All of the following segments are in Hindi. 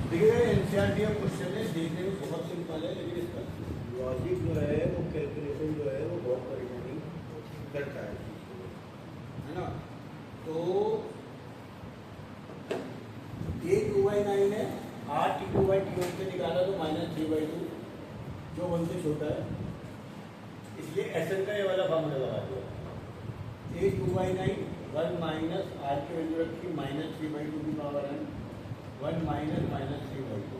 देखिए एनसीईआरटी का क्वेश्चन है, देखने में बहुत सिंपल है, लेकिन इसका लॉजिक जो है वो कैलकुलेशन जो है वो बहुत परेशानी करता है ना। तो ये 2/9 है, आर टी 2/T1 से निकाला तो -3/2 जो 1 से छोटा है, इसलिए एसएन का ये वाला फॉर्मूला लगा दिया। ए 2/9 1 माइनस आर की वैल्यू रखी -3/2 की पावर n 1 माइनस -3/2।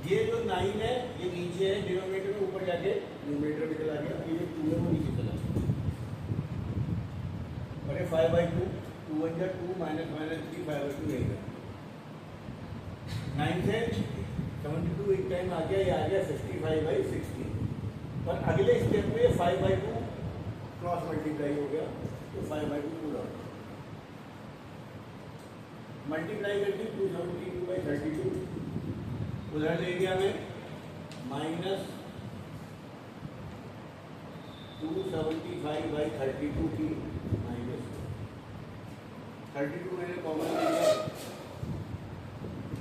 ये जो 9 है ये नीचे है डिनोमिनेटर में, ऊपर जाके न्यूमरेटर में चला गया, ये जो 2 है वो नीचे चला गया। अरे 5/2 2 1 जा 2 माइनस -3 5/2 रहेगा। 9 से 72 एक टाइम आ गया, ये आ गया 55/60। पर अगले स्टेप में 5/2 क्रॉस मल्टीप्लाई हो गया तो 5/2 पूरा मल्टीप्लाई करके 272/32 उधर ले गया मैं -275/32 की माइनस 32 मैंने कॉमन ले लिया,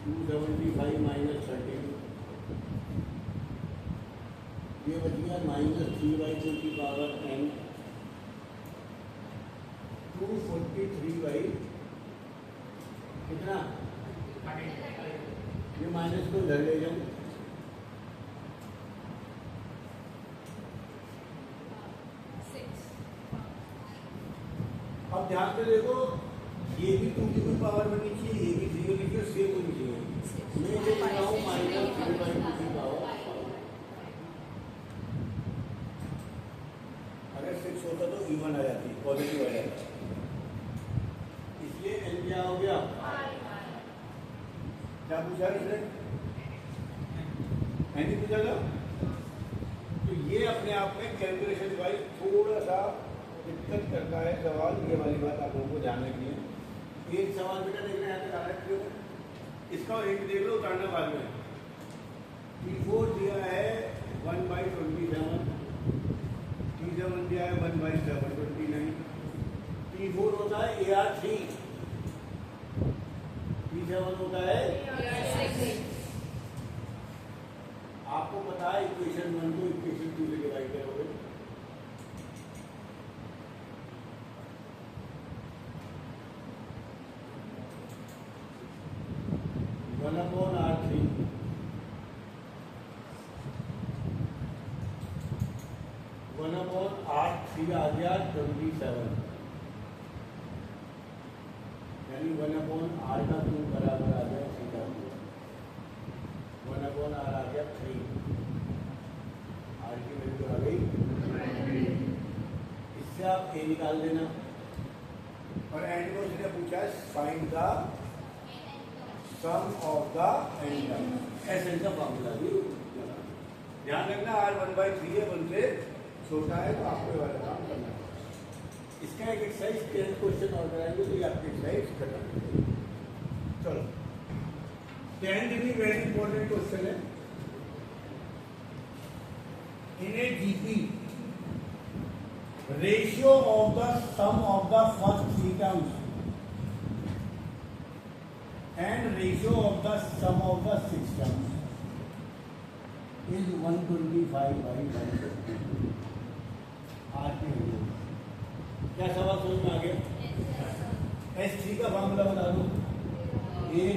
275 - 32 ये बच गया -3/2 की पावर n 243 कितना, ये माइनस को इधर ले जाऊं, अब ध्यान से देखो ये भी 2 की कोई पावर बननी चाहिए, ये भी 3 होनी चाहिए, सेम होनी चाहिए। मैं ये लिख रहा हूँ -3/2 की पावर, अगर 6 होता तो इवन आ जाती, पॉजिटिव आ जाता, इसलिए n क्या हो गया, क्या पूछा इसने, नहीं पूछा था। तो ये अपने आप में कैलकुलेशन वाइज थोड़ा सा दिक्कत करता है सवाल, ये वाली बात आप लोगों को ध्यान रखनी है। एक सवाल बेटा देख रहे हैं यहाँ पे आ रहा है, इसका हिंट देख लो, उतारना बाद में। T4 दिया है 1/27, T7 दिया है 1/729, T4 होता है AR3, T7 होता है आपको पता है इक्वेशन 1 को इक्वेशन 2 से डिवाइड करोगे, R3 1/R3 आ गया 27, यानी 1/R का 2 बराबर आ गया सीधा 1/R आ गया 3, R की वैल्यू आ गई, इससे आप A निकाल देना। और एंड में उसने पूछा है find the sum of the n term, SN का फॉर्मूला भी ध्यान रखना, R 1/3 है, 1 से छोटा है, तो आपको वाला काम करना है। इसका एक एक्सरसाइज 10 क्वेश्चन और कराएंगे तो ये आपकी एक्सरसाइज खत्म। चलो 10 भी वेरी इंपॉर्टेंट क्वेश्चन है। In a GP ratio of the sum of the first 3 terms and ratio of the sum of the 6 terms is 125/150। आज क्या सवाल समझ में आ गया? S3 का फॉर्मूला बता दो, ये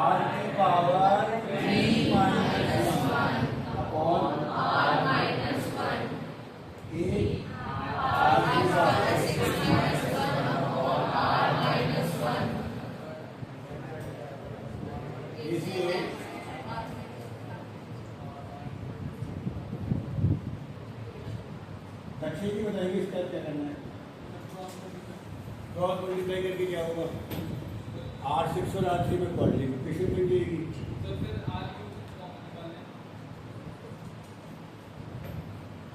R की पावर 3 - 1 अपॉन R - 1 ये R की पावर 6 - 1 अपॉन R - 1 इसलिए दक्षिण जी बताएंगे इसका क्या करना है। क्रॉस मल्टीप्लाई करके क्या होगा, R6 और R3 में मल्टीप्लिकेशन मिल जाएगी, तो फिर R की कॉमन निकालना है,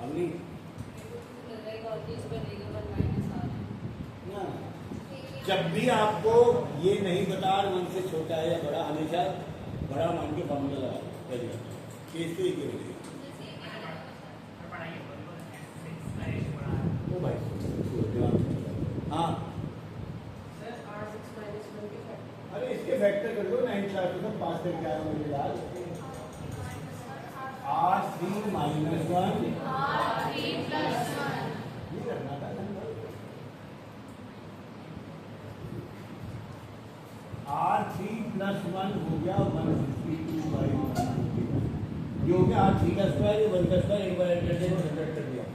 हम नहीं ना। जब भी आपको ये नहीं बता 1 से छोटा है या बड़ा, हमेशा बड़ा मान के फॉर्मूला लगा केस तो एक ही रहेगी। ओ भाई हाँ, अरे फैक्टर कर दो 9 क्लास में सब पास करके आया मुझे याद R3 माइनस 1 R3 plus 1 ये करना था R3 plus 1 हो गया 152 by 155 ये हो गया R3 का स्क्वायर ये 1 का स्क्वायर एक बार ऐड कर दिया सब्ट्रैक्ट कर दिया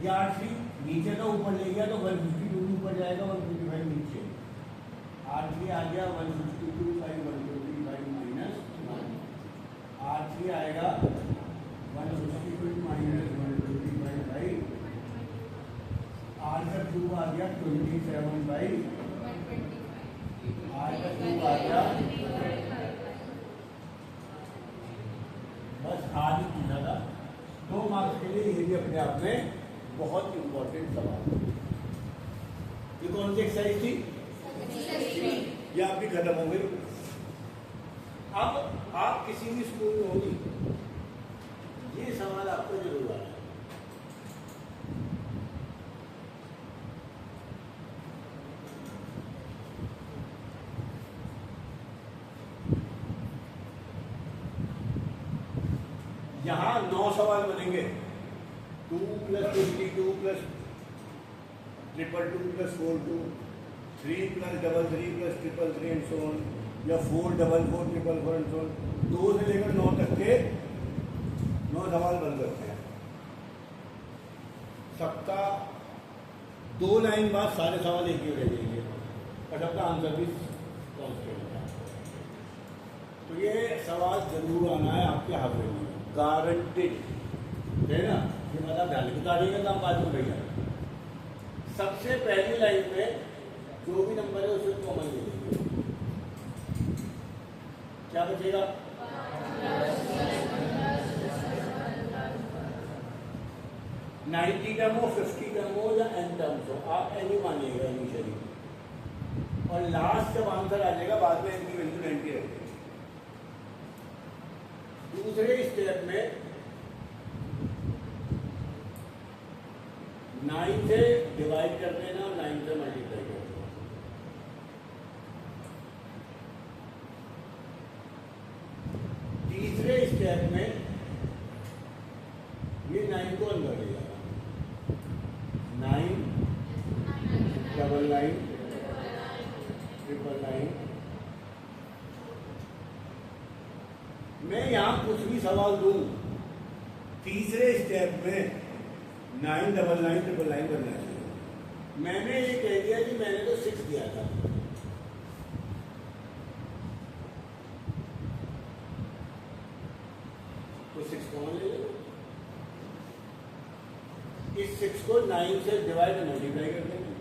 ये R3 नीचे का ऊपर ले गया तो 152 ऊपर जाएगा 155 नीचे R3 आ गया 152 by 155 minus 1 R3 आएगा 152 minus 155 by R का क्यूब आ गया 27 by R का क्यूब आ गया बस आज ही पूछा था 2 मार्क्स के लिए ये भी अपने आप में बहुत इंपॉर्टेंट सवाल ये कौन सी एक्सरसाइज थी ये आपकी खत्म हो गई अब आप किसी भी स्कूल में होगी ये सवाल आपको जरूर आना है यहाँ 9 सवाल बनेंगे 2 + 52 + 222 + 42 3 + 33 + 333 एंड सो ऑन या 4 4 4 4 एंड सो ऑन 2 से लेकर 9 तक के 9 सवाल बन सकते हैं सबका 2 लाइन बाद सारे सवाल एक ही रह जाएंगे और सबका आंसर भी कॉन्स्टेंट है तो ये सवाल जरूर आना है आपके हाथ में गारंटेड है ना ये मतलब ध्यान बता देगा काम बाद में भैया सबसे पहली लाइन में जो भी नंबर है उसे कॉमन ले लेंगे क्या बचेगा 90 टर्म हो 50 टर्म हो या n टर्म्स हो आप एनी मानिएगा इनिशियली और लास्ट जब आंसर आ जाएगा बाद में n की वैल्यू 90 रखेंगे दूसरे स्टेप में 9 से डिवाइड कर देना और 9 से मल्टीप्लाई कर देना तीसरे स्टेप में ये 9 को अंदर ले जाना 9 डबल 9 ट्रिपल 9 मैं यहाँ कुछ भी सवाल दूं तीसरे स्टेप में 9 डबल 9 ट्रिपल 9 बनना चाहिए मैंने ये कह दिया कि मैंने तो 6 दिया था तो 6 कौन ले लेगा इस 6 को 9 से डिवाइड और मल्टीप्लाई कर देंगे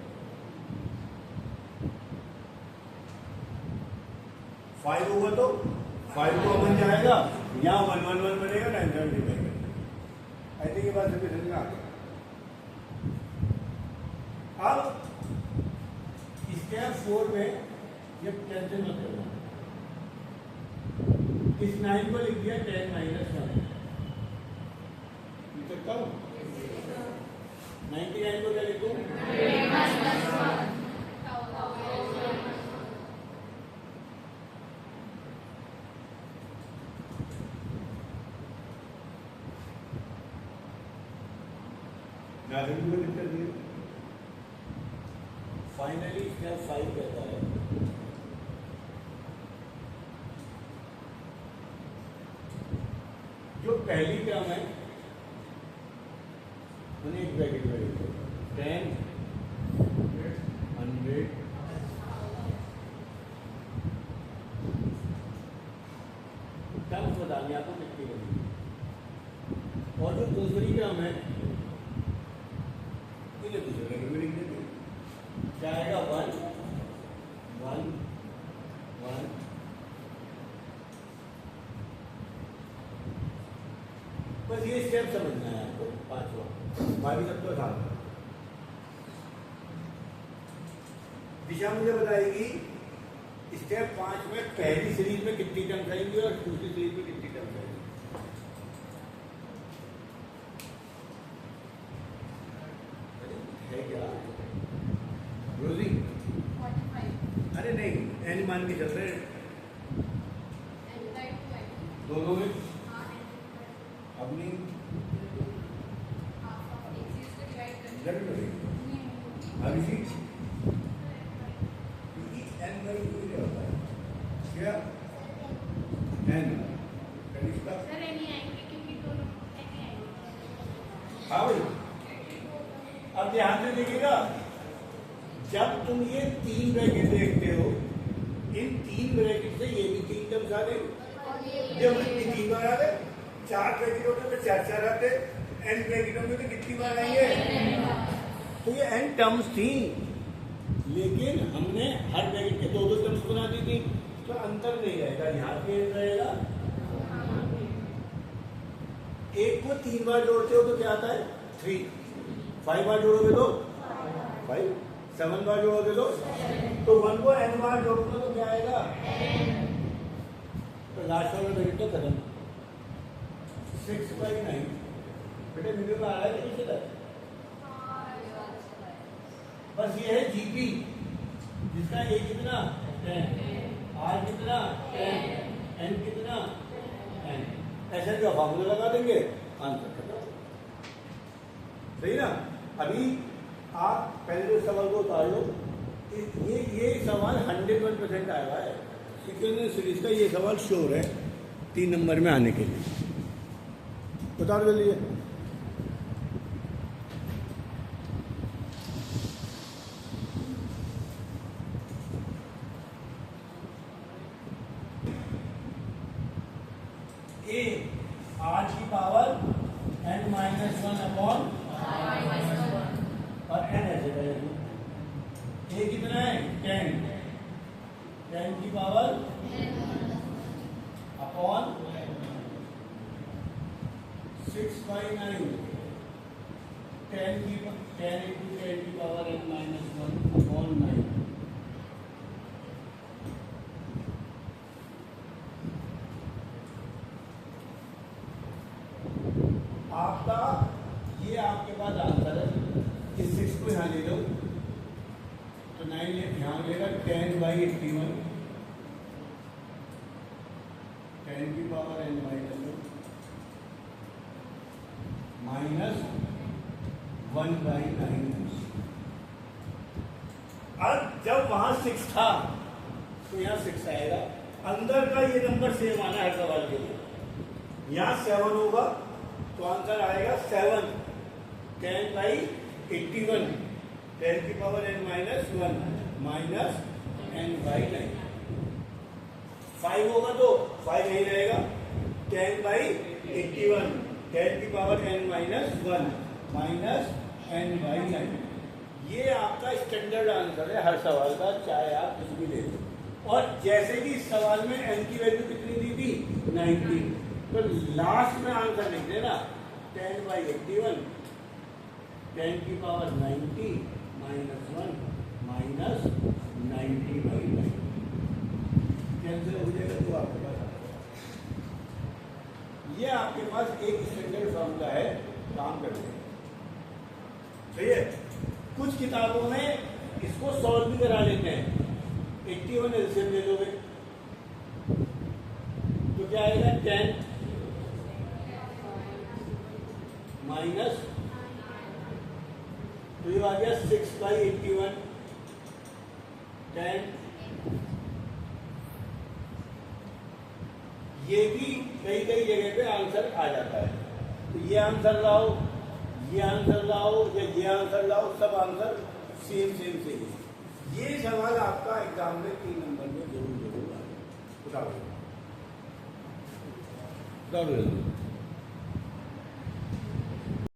5 होगा तो 5 को बन जाएगा यहाँ 1 1 1 बनेगा 9 7 डिवाइड आई थिंक ये बात सभी समझ में आ गई अब स्टेप 4 में ये टेंशन मत करना इस 9 को लिख दिया 10 - 1 लिख सकता हूँ 99 को क्या लिखूं फाइनली स्टेप 5 कहता है जो पहली टर्म है उन्हें एक ब्रैकेट में लिखो 10 100 टर्म्स बतानी आपको कितनी बनेगी और जो दूसरी टर्म है दूसरे ब्रैकेट में लिख देते क्या आएगा 1 1 1 बस ये स्टेप समझना है आपको पांचवा बाकी सब तो आसान है दिशा मुझे बताएगी स्टेप 5 में पहली सीरीज में कितनी टर्म्स आएंगी और दूसरी सीरीज में कितनी टर्म्स आएंगी है क्या रोजी 45 अरे नहीं एन मान के चल रहे दोनों में अपनी जरूर करेंगे हर चीज एन बाई टू क्या होता है क्या एन कनिष्ठा हाँ भाई अब ध्यान से देखिएगा जब तुम ये 3 ब्रैकेट देखते हो इन 3 ब्रैकेट से ये भी 3 टर्म्स आ गए जब इतनी 3 बार आ गए 4 ब्रैकेट होते तो 4 आते एन ब्रैकेट होंगे तो कितनी बार आएंगे तो ये एन टर्म्स थी लेकिन हमने हर ब्रैकेट के 2 टर्म्स बना दी थी तो अंतर नहीं रहेगा यहाँ पे रहेगा एक को 3 बार जोड़ते हो तो क्या आता है 3 5 बार जोड़ोगे तो 5 7 बार जोड़ोगे तो 1 को n बार जोड़ोगे तो क्या आएगा तो लास्ट वाला ब्रैकेट तो खत्म 6/9 बेटे वीडियो में आ रहा है कि नहीं बस ये है जीपी जिसका ए कितना 10 आर कितना 10 एन कितना 10 ऐसा क्या फॉर्मूला लगा देंगे आंसर खत्म सही ना अभी आप पहले जो सवाल को उतार लो ये सवाल 101% आया हुआ है सिक्वेंशियल सीरीज का ये सवाल श्योर है 3 नंबर में आने के लिए उतार दीजिए ए आर की पावर n-1 अपॉन और n ऐसे करेंगे ए कितना है 10 की पावर अपॉन 6/9 10 की पावर n-1 अपॉन 9 आपका ये आपके पास आंसर है इस 6 को यहाँ ले लो तो 9 यहाँ लेगा 10/81 10 की पावर n-1 माइनस 1/9 अब जब वहां 6 था तो यहाँ 6 आएगा अंदर का ये नंबर सेम आना है सवाल के लिए यहाँ 7 होगा तो आंसर आएगा 7 10/81 10 की पावर n-1 माइनस n/9 5 होगा तो 5 नहीं रहेगा 10/81 10 की पावर n-1 माइनस n/9 ये आपका स्टैंडर्ड आंसर है हर सवाल का चाहे आप कुछ भी ले लो और जैसे कि इस सवाल में n की वैल्यू कितनी दी थी 90 तो लास्ट में आंसर लिख देना 10/81 10 की पावर 90 माइनस 1 माइनस 90/9 कैंसिल हो जाएगा तो आपके पास ये आपके पास एक स्टैंडर्ड फॉर्मूला है काम करने सही है कुछ किताबों में इसको सॉल्व भी करा लेते हैं 81 एलसीएम ले लोगे तो क्या आएगा 10 माइनस तो ये आ गया 6/81 10 ये भी कई जगह पे आंसर आ जाता है तो ये आंसर लाओ ये आंसर लाओ या ये आंसर लाओ सब आंसर सेम ये सवाल आपका एग्जाम में 3 नंबर में जरूर आएगा।